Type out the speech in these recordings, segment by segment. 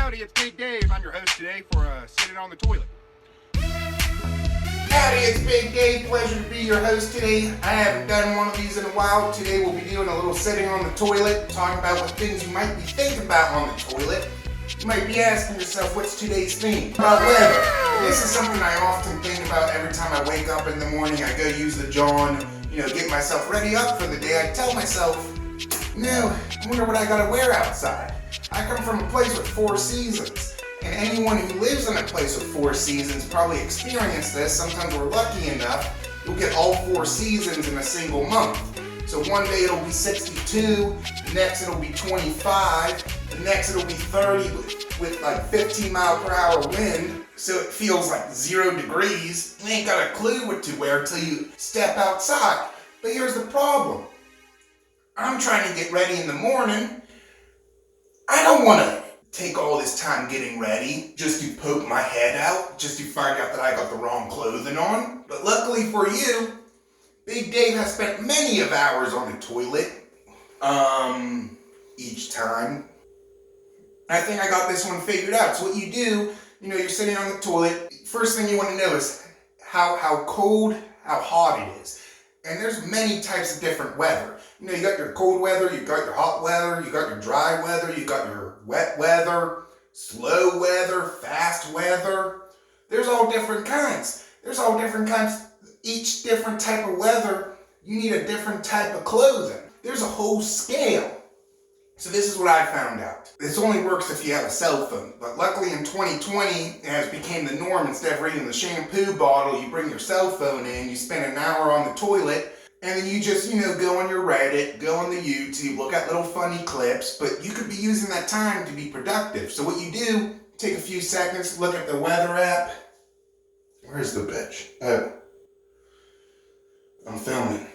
Howdy, it's Big Dave. I'm your host today for Sitting on the Toilet. Howdy, it's Big Dave. Pleasure to be your host today. I haven't done one of these in a while. Today we'll be doing a little sitting on the toilet, talking about what things you might be thinking about on the toilet. You might be asking yourself, what's today's theme? About weather. This is something I often think about every time I wake up in the morning. I go use the John, get myself ready up for the day. I tell myself, I wonder what I gotta wear outside. I come from a place with 4 seasons, and anyone who lives in a place with 4 seasons probably experienced this. Sometimes we're lucky enough, you'll get all 4 seasons in a single month. So one day it'll be 62, the next it'll be 25, the next it'll be 30 with like 15 mile per hour wind, so it feels like 0 degrees. You ain't got a clue what to wear till you step outside. But here's the problem. I'm trying to get ready in the morning. I don't want to take all this time getting ready just to poke my head out, just to find out that I got the wrong clothing on. But luckily for you, Big Dave has spent many of hours on the toilet, each time. I think I got this one figured out. So what you do, you're sitting on the toilet. First thing you want to know is how cold, how hot it is. And there's many types of different weather. You got your cold weather, you got your hot weather, you got your dry weather, you got your wet weather, slow weather, fast weather. There's all different kinds. Each different type of weather, you need a different type of clothing. There's a whole scale. So this is what I found out. This only works if you have a cell phone. But luckily in 2020, it has become the norm. Instead of reading the shampoo bottle, you bring your cell phone in, you spend an hour on the toilet, and then you just, go on your Reddit, go on the YouTube, look at little funny clips, but you could be using that time to be productive. So what you do, take a few seconds, look at the weather app. Where's the bitch? Oh. I'm filming.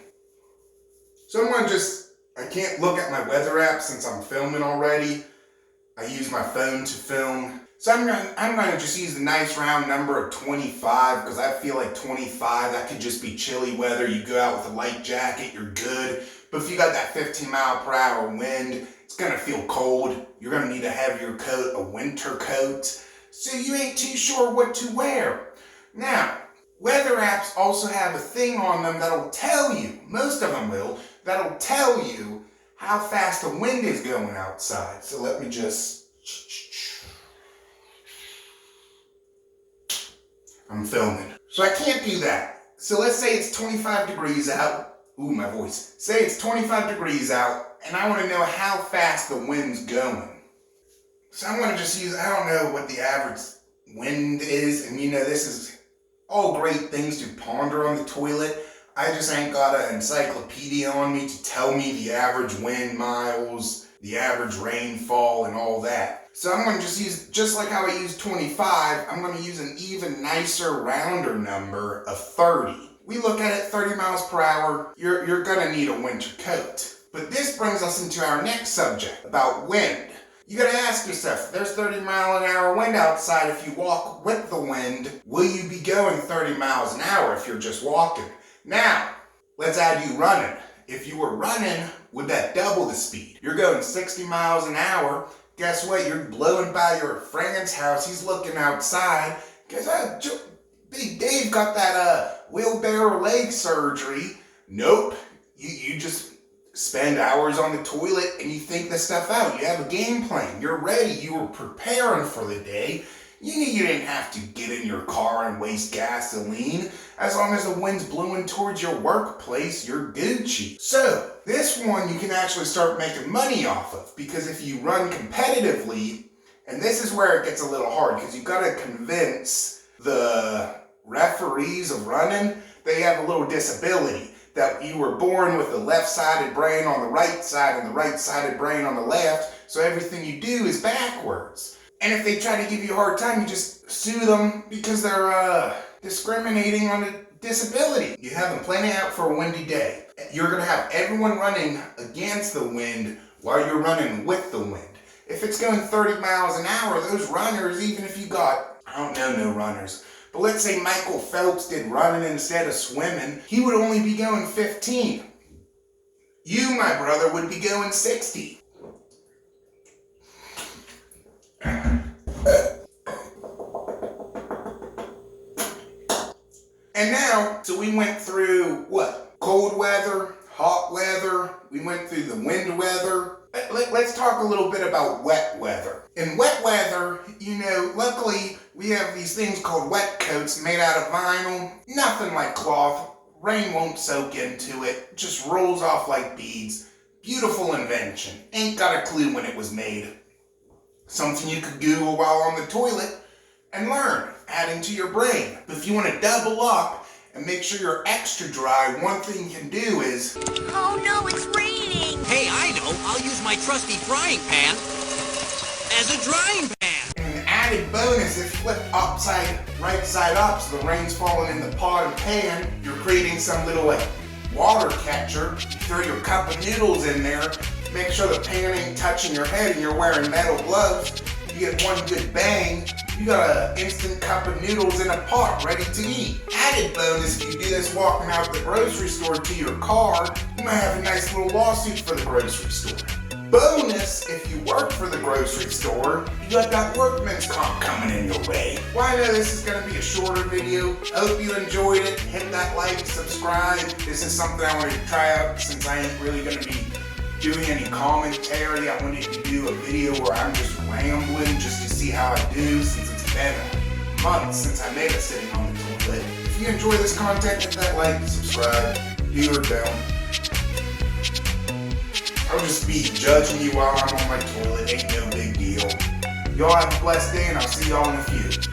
So I can't look at my weather app since I'm filming already. I use my phone to film. So I'm gonna just use the nice round number of 25 because I feel like 25, that could just be chilly weather. You go out with a light jacket, you're good. But if you got that 15 mile per hour wind, it's gonna feel cold. You're gonna need a heavier coat, a winter coat. So you ain't too sure what to wear. Now, weather apps also have a thing on them that'll tell you, most of them will, that'll tell you how fast the wind is going outside. So let me just... I'm filming. So I can't do that. So let's say it's 25 degrees out. Ooh, my voice. Say it's 25 degrees out, and I want to know how fast the wind's going. So I'm going to just use, I don't know what the average wind is, and this is all great things to ponder on the toilet. I just ain't got an encyclopedia on me to tell me the average wind miles, the average rainfall, and all that. So I'm going to just use, just like how I use 25, I'm going to use an even nicer, rounder number of 30. We look at it 30 miles per hour, you're going to need a winter coat. But this brings us into our next subject, about wind. You got to ask yourself, if there's 30 mile an hour wind outside, if you walk with the wind, will you be going 30 miles an hour if you're just walking? Now, let's add you running. If you were running, would that double the speed? You're going 60 miles an hour. Guess what? You're blowing by your friend's house. He's looking outside. Guess what? Big Dave got that wheelbarrow leg surgery. Nope. You just spend hours on the toilet and you think this stuff out. You have a game plan. You're ready. You were preparing for the day. You knew you didn't have to get in your car and waste gasoline. As long as the wind's blowing towards your workplace, you're Gucci. So, this one you can actually start making money off of, because if you run competitively, and this is where it gets a little hard, because you gotta convince the referees of running they have a little disability, that you were born with the left-sided brain on the right side and the right-sided brain on the left, so everything you do is backwards. And if they try to give you a hard time, you just sue them because they're discriminating on a disability. You have them planning out for a windy day. You're going to have everyone running against the wind while you're running with the wind. If it's going 30 miles an hour, those runners, even if you got, I don't know no runners, but let's say Michael Phelps did running instead of swimming, he would only be going 15. You, my brother, would be going 60. So we went through what? Cold weather, hot weather, we went through the wind weather. Let's talk a little bit about wet weather. In wet weather, luckily we have these things called wet coats made out of vinyl. Nothing like cloth. Rain won't soak into it. Just rolls off like beads. Beautiful invention. Ain't got a clue when it was made. Something you could Google while on the toilet and learn, adding to your brain. But if you want to double up and make sure you're extra dry, one thing you can do is... Oh no, it's raining! Hey, I know. I'll use my trusty frying pan as a drying pan. And an added bonus, if you flip right side up, so the rain's falling in the pot and pan, you're creating some little water catcher. You throw your cup of noodles in there, make sure the pan ain't touching your head and you're wearing metal gloves. You get one good bang, you got an instant cup of noodles in a pot ready to eat. Added bonus, if you do this walking out the grocery store to your car, you might have a nice little lawsuit for the grocery store. Bonus, if you work for the grocery store, you got that workman's comp coming in your way. Well, I know this is going to be a shorter video. I hope you enjoyed it. Hit that like, subscribe. This is something I wanted to try out since I ain't really going to be doing any commentary. I wanted to do a video where I'm just rambling just to see how I do, since it's been months since I made a sitting on the toilet. If you enjoy this content, hit that like, subscribe, do or don't. I'll just be judging you while I'm on my toilet. Ain't no big deal. Y'all have a blessed day, and I'll see y'all in a few.